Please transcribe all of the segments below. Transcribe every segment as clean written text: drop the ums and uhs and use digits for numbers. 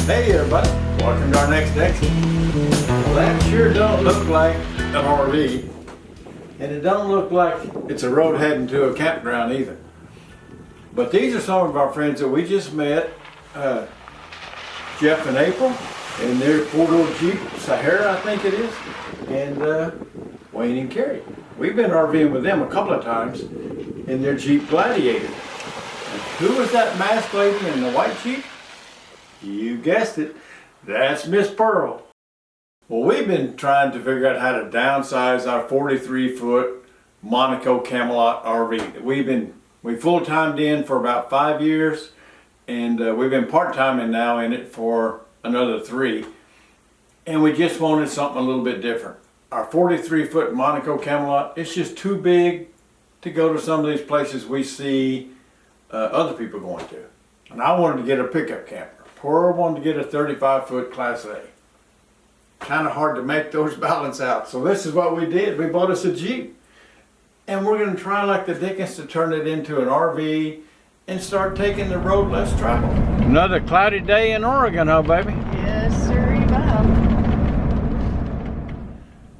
Hey everybody, welcome to our next exit. Well, that sure don't look like an RV, and it don't look like it's a road heading to a campground either. But these are some of our friends that we just met, Jeff and April, in their four-door Jeep Sahara, I think it is, and Wayne and Carrie. We've been RVing with them a couple of times in their Jeep Gladiator. And who was that masked lady in the white Jeep? You guessed it, that's Miss Pearl. Well, we've been trying to figure out how to downsize our 43-foot Monaco Camelot RV. We full-timed in for about 5 years, and we've been part-timing now in it for another 3. And we just wanted something a little bit different. Our 43-foot Monaco Camelot, it's just too big to go to some of these places we see other people going to. And I wanted to get a pickup camper. Pearl wanted to get a 35-foot Class A. Kind of hard to make those balance out. So this is what we did. We bought us a Jeep. And we're going to try like the dickens to turn it into an RV and start taking the road less traveled. Another cloudy day in Oregon, huh, baby? Yes, sir, Bob.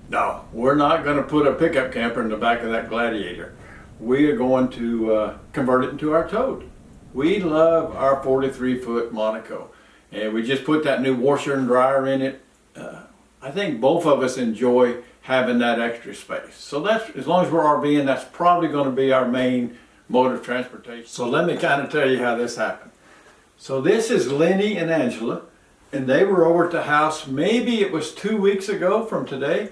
No, we're not going to put a pickup camper in the back of that Gladiator. We are going to convert it into our Toad. We love our 43-foot Monaco, and we just put that new washer and dryer in it. I think both of us enjoy having that extra space. So that's, as long as we're RVing, that's probably going to be our main mode of transportation. So let me kind of tell you how this happened. So this is Lenny and Angela, and they were over at the house, maybe it was 2 weeks ago from today,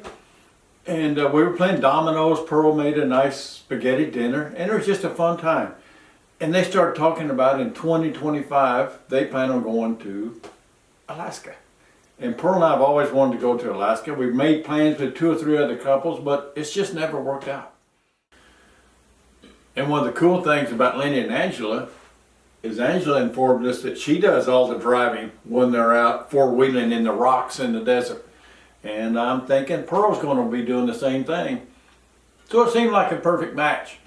and we were playing dominoes. Pearl made a nice spaghetti dinner, and it was just a fun time. And they started talking about in 2025, they plan on going to Alaska. And Pearl and I have always wanted to go to Alaska. We've made plans with 2 or 3 other couples, but it's just never worked out. And one of the cool things about Lenny and Angela is Angela informed us that she does all the driving when they're out four-wheeling in the rocks in the desert. And I'm thinking Pearl's going to be doing the same thing. So it seemed like a perfect match.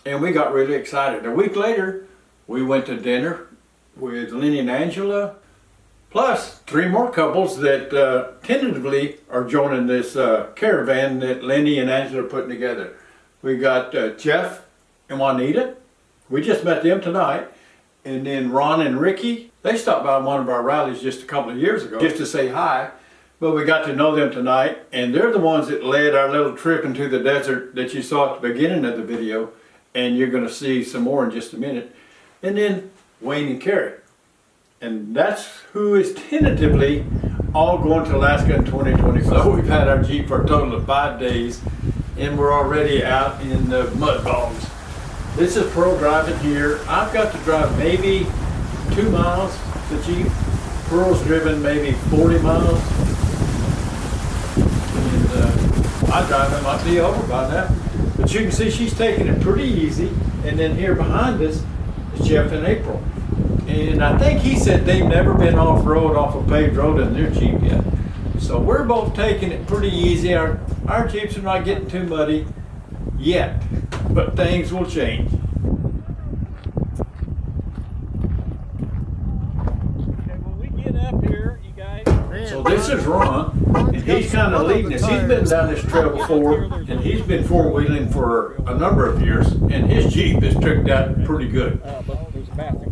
And we got really excited. A week later, we went to dinner with Lenny and Angela, plus 3 more couples that tentatively are joining this caravan that Lenny and Angela are putting together. We got Jeff and Juanita. We just met them tonight. And then Ron and Ricky, they stopped by one of our rallies just a couple of years ago just to say hi. But we got to know them tonight, and they're the ones that led our little trip into the desert that you saw at the beginning of the video. And you're going to see some more in just a minute. And then Wayne and Carrie. And that's who is tentatively all going to Alaska in 2025. So we've had our Jeep for a total of 5 days, and we're already out in the mud bogs. This is Pearl driving here. I've got to drive maybe 2 miles, the Jeep. Pearl's driven maybe 40 miles. And my driving might be over by now. But you can see she's taking it pretty easy. And then here behind us is Jeff and April. And I think he said they've never been off-road, off a paved road in their Jeep yet. So we're both taking it pretty easy. Our Jeeps are not getting too muddy yet, but things will change. Okay, when we get up here, you guys. So this is Ron, and he's kind of leading us. He's been down this trail before, and he's been four-wheeling for a number of years, and his Jeep is tricked out pretty good.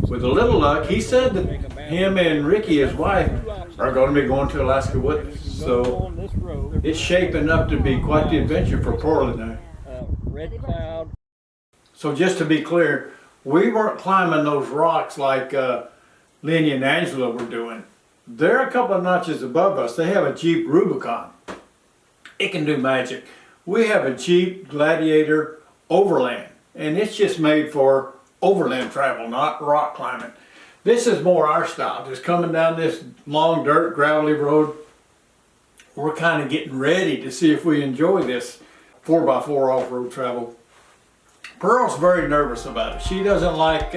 With a little luck, he said that him and Ricky, his wife, are going to be going to Alaska with us. So it's shaping up to be quite the adventure for Pearl and I. Red cloud. So just to be clear, we weren't climbing those rocks like Lenny and Angela were doing. They're a couple of notches above us. They have a Jeep Rubicon. It can do magic. We have a Jeep Gladiator Overland, and it's just made for overland travel, not rock climbing. This is more our style, just coming down this long dirt gravelly road. We're kind of getting ready to see if we enjoy this 4x4 off-road travel. Pearl's very nervous about it. She doesn't like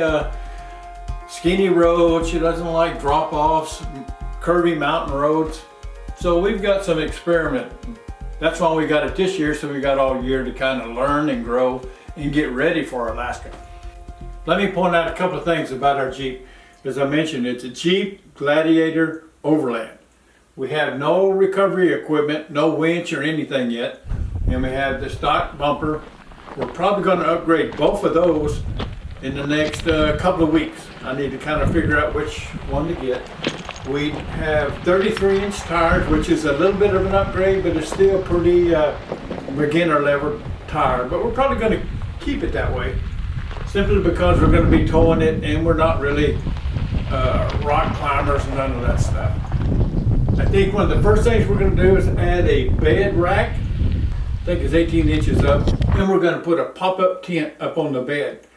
skinny roads. She doesn't like drop-offs, curvy mountain roads. So we've got some experiment. That's why we got it this year, so we got all year to kind of learn and grow and get ready for Alaska. Let me point out a couple of things about our Jeep. As I mentioned, it's a Jeep Gladiator Overland. We have no recovery equipment, no winch or anything yet. And we have the stock bumper. We're probably going to upgrade both of those in the next couple of weeks. I need to kind of figure out which one to get. We have 33-inch tires, which is a little bit of an upgrade, but it's still pretty beginner level tire. But we're probably going to keep it that way, simply because we're going to be towing it, and we're not really rock climbers and none of that stuff. I think one of the first things we're going to do is add a bed rack. I think it's 18 inches up, and we're going to put a pop-up tent up on the bed.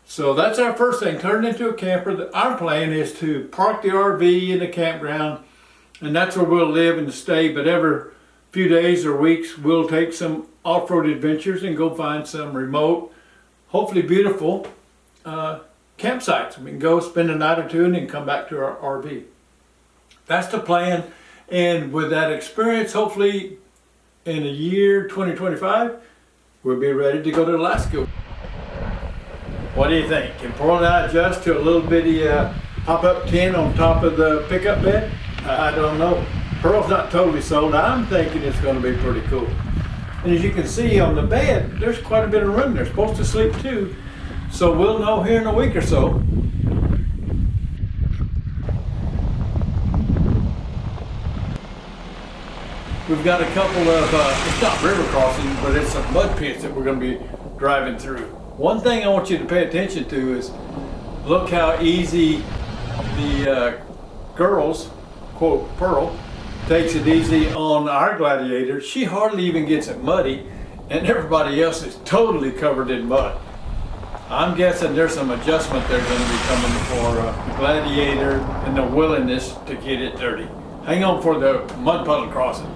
So that's our first thing, turn it into a camper. Our plan is to park the RV in the campground, and that's where we'll live and stay. But every few days or weeks, we'll take some off-road adventures and go find some remote, hopefully beautiful campsites. We can go spend a night or two and then come back to our RV. That's the plan. And with that experience, hopefully in a year, 2025, we'll be ready to go to Alaska. What do you think? Can Pearl and I adjust to a little bitty pop-up tent on top of the pickup bed? I don't know. Pearl's not totally sold. I'm thinking it's going to be pretty cool. And as you can see on the bed, there's quite a bit of room. They're supposed to sleep too. So we'll know here in a week or so. We've got a couple of, it's not river crossings, but it's some mud pits that we're going to be driving through. One thing I want you to pay attention to is look how easy the girls, quote Pearl, takes it easy on our Gladiator. She hardly even gets it muddy, and everybody else is totally covered in mud. I'm guessing there's some adjustment they're going to be coming for the Gladiator and the willingness to get it dirty. Hang on for the mud puddle crossing.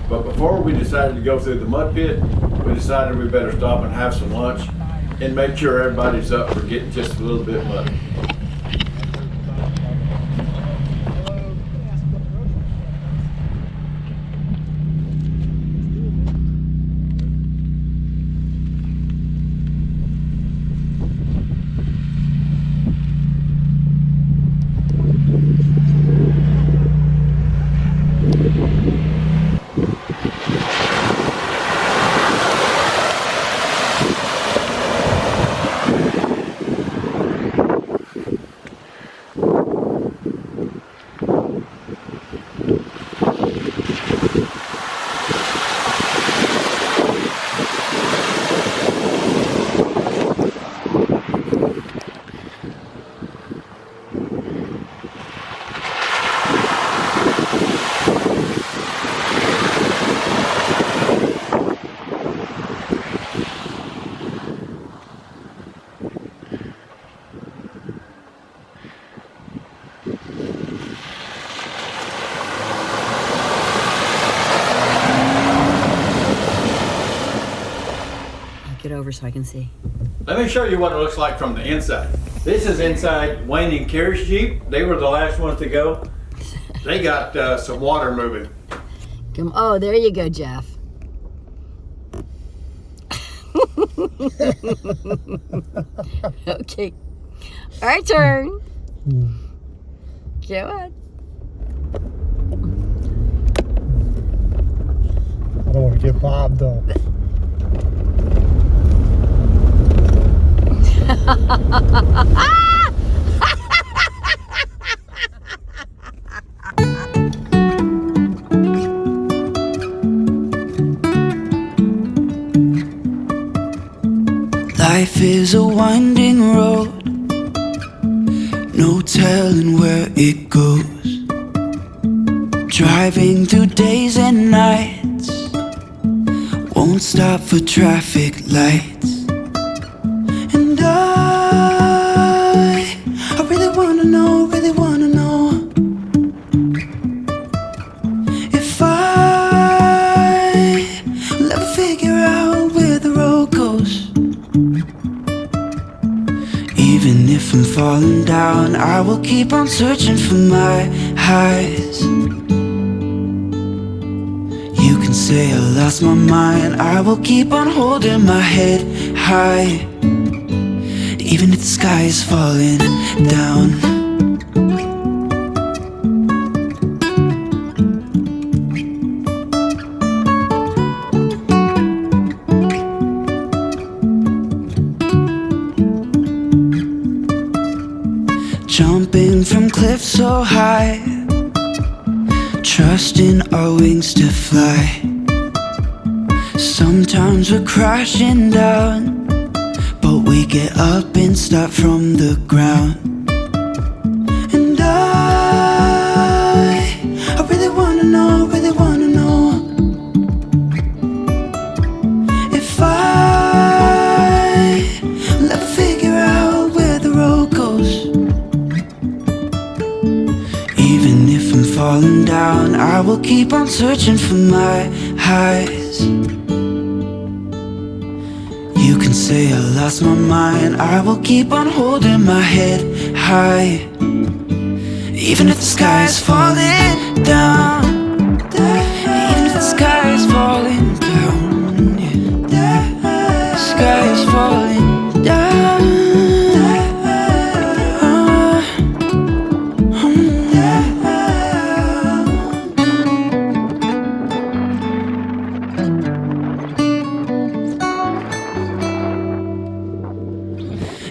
But before we decided to go through the mud pit, we decided we better stop and have some lunch and make sure everybody's up for getting just a little bit muddy. Get over so I can see. Let me show you what it looks like from the inside. This is inside Wayne and Carrie's Jeep. They were the last ones to go. They got some water moving. Come, oh, there you go, Jeff. Okay. Our turn. Go on. I don't want to get bobbed up. Life is a winding road, no telling where it goes. Driving through days and nights, won't stop for traffic lights. And I really wanna know if I will ever figure out where the road goes. Even if I'm falling down, I will keep on searching for my highs. You can say I lost my mind, I will keep on holding my head high. even if the sky is falling down. Jumping from cliffs so high, trusting our wings to fly. Sometimes we're crashing down, but we get up and start from the ground. And I really wanna know, if I'll ever figure out where the road goes. Even if I'm falling down, I will keep on searching for my highs. You can say I lost my mind, I will keep on holding my head high. Even if the sky is falling down, even if the sky is falling down, yeah. The sky is falling down.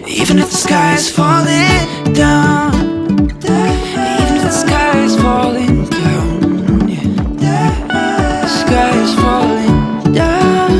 Even if the sky is falling down, even if the sky is falling down, yeah. The sky is falling down.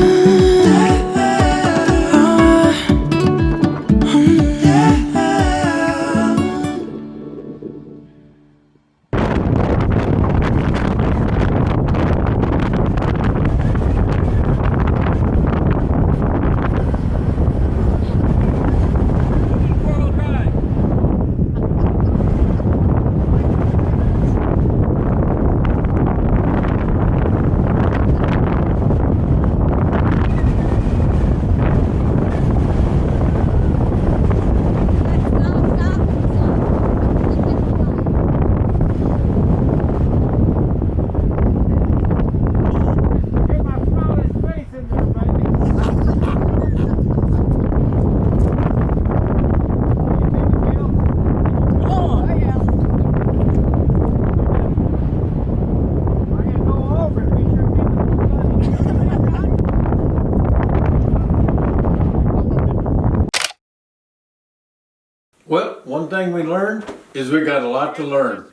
Well, one thing we learned is we got a lot to learn.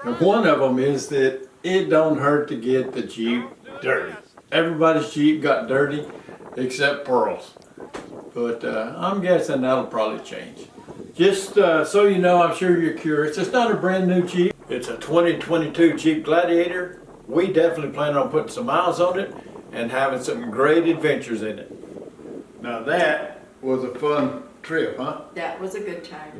And one of them is that it don't hurt to get the Jeep dirty. Everybody's Jeep got dirty except Pearl's. But I'm guessing that'll probably change. Just so you know, I'm sure you're curious, it's not a brand new Jeep. It's a 2022 Jeep Gladiator. We definitely plan on putting some miles on it and having some great adventures in it. Now that was a fun trip, huh? That was a good time.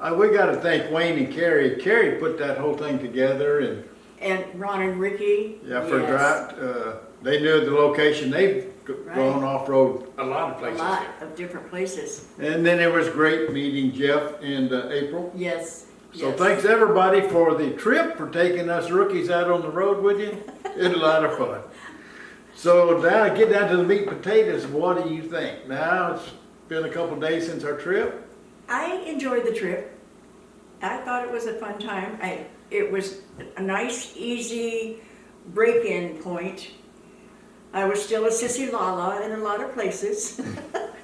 Yeah. We got to thank Wayne and Carrie. Carrie put that whole thing together, And Ron and Ricky. yeah, for yes. drive. They knew the location. They've Right. gone off road a lot of A places. lot of different places. And then it was great meeting Jeff and April. Yes. So yes. thanks everybody for the trip, for taking us rookies out on the road with you. It was a lot of fun. So now get down to the meat and potatoes. What do you think? Now it's been a couple days since our trip. I enjoyed the trip. I thought it was a fun time. It was a nice, easy break-in point. I was still a sissy lala in a lot of places.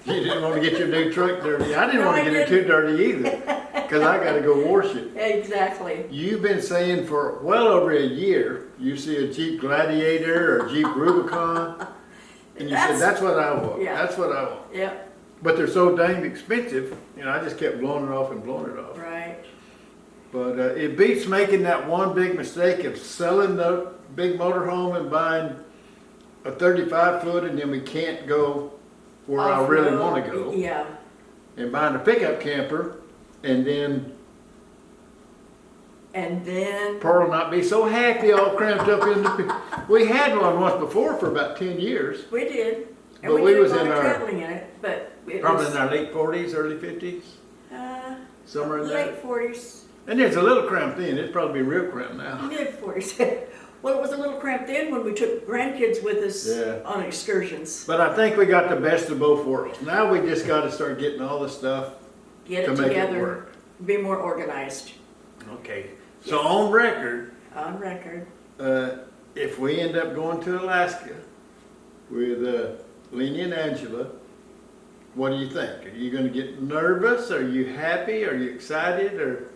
You didn't want to get your new truck dirty. I didn't No, want to I get it too dirty either, because I got to go wash it. Exactly. You've been saying for well over a year, you see a Jeep Gladiator or Jeep Rubicon, and you said, that's what I want. Yeah. That's what I want. Yep, But they're so dang expensive, I just kept blowing it off and blowing it off. right. But it beats making that one big mistake of selling the big motorhome and buying a 35-foot, and then we can't go where I really Off-road, want to go. Yeah, And buying a pickup camper, and then Pearl not be so happy, all cramped up in the. We had one once before for about 10 years. we did. And But we we did was a lot in of our- traveling in it, but it Probably was in our late 40s, early 50s, somewhere in there. late 40s, And it's a little cramped then. It's probably real cramped now. mid 40s. Well, it was a little cramped then when we took grandkids with us Yeah. on excursions. But I think we got the best of both worlds. Now we just got to start getting all the stuff get To it make it together, work. be more organized, Okay, so on record, on record. if we end up going to Alaska with Lenny and Angela, what do you think? Are you gonna get nervous? Are you happy? Are you excited? Or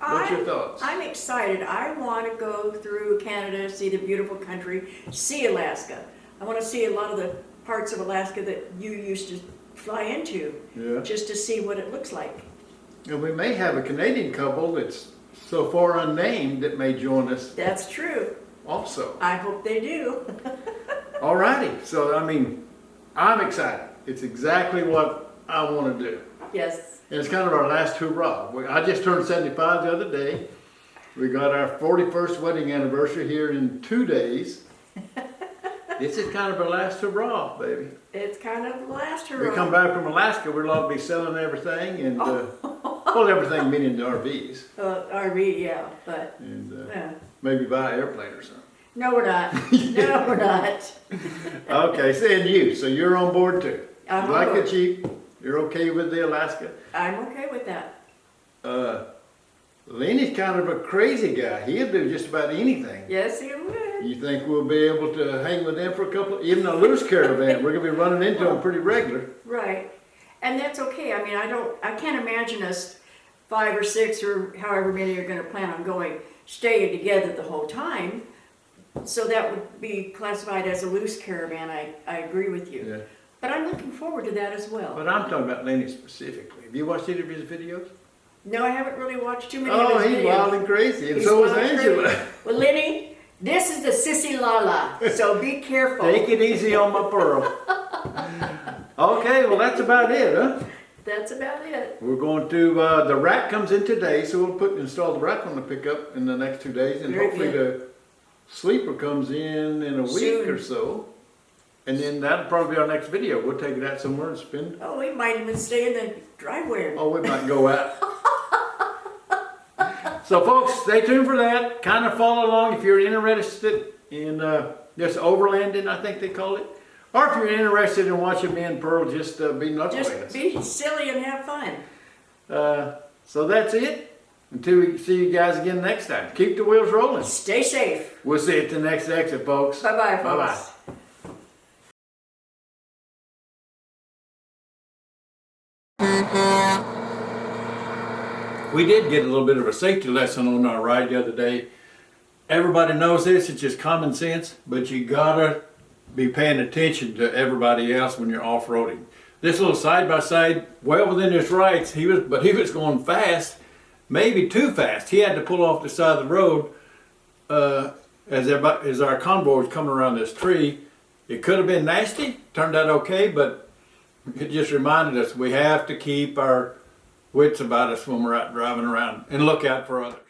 what's your thoughts? I'm excited. I want to go through Canada, see the beautiful country, see Alaska. I want to see a lot of the parts of Alaska that you used to fly into, Yeah. just to see what it looks like. And we may have a Canadian couple that's so far unnamed that may join us That's true. also. I hope they do. Alrighty, so I mean, I'm excited. It's exactly what I want to do. Yes. And it's kind of our last hurrah. I just turned 75 the other day. We got our 41st wedding anniversary here in 2 days. This is kind of our last hurrah, baby. It's kind of the last We hurrah. come back from Alaska, we'll all be selling everything and, well, everything meaning the RVs. RV, yeah, but And yeah. maybe buy an airplane or something. No, we're not. No, we're not. Okay, saying you, so you're on board too. I'm You on like board. the Jeep, you're okay with the Alaska. I'm okay with that. Lenny's kind of a crazy guy. He'll do just about anything. Yes, you would. You think we'll be able to hang with them for a couple, even a loose caravan, we're gonna be running into them pretty regular. Right. And that's okay. I mean, I can't imagine us 5 or 6 or however many are gonna plan on going, staying together the whole time. So that would be classified as a loose caravan. I agree with you. Yeah. But I'm looking forward to that as well. But I'm talking about Lenny specifically. Have you watched any of his videos? No, I haven't really watched too many Oh, of his he's videos. wild and crazy, and He's so is wild and Angela. crazy. Well, Lenny, this is the Sissy Lala, so be careful. Take it easy on my pearl. Okay, well that's about it, huh? That's about it. We're going to, the rack comes in today, so we'll install the rack on the pickup in the next 2 days, and Very hopefully good. the sleeper comes in a week Soon. or so. And then that'll probably be our next video. We'll take it out somewhere and spin. Oh, we might even stay in the driveway. Oh, we might go out. So folks, stay tuned for that. Kind of follow along if you're interested in this overlanding, I think they call it. Or if you're interested in watching me and Pearl just be Just knuckleheads. be silly and have fun. So that's it. Until we see you guys again next time. Keep the wheels rolling. Stay safe. We'll see you at the next exit, folks. Bye-bye, Bye-bye. folks. We did get a little bit of a safety lesson on our ride the other day. Everybody knows this, it's just common sense, but you gotta be paying attention to everybody else when you're off-roading. This little side-by-side, well within his rights, but he was going fast, maybe too fast. He had to pull off the side of the road as our convoy was coming around this tree. It could have been nasty, turned out okay, but it just reminded us we have to keep our wits about us when we're out driving around and look out for others.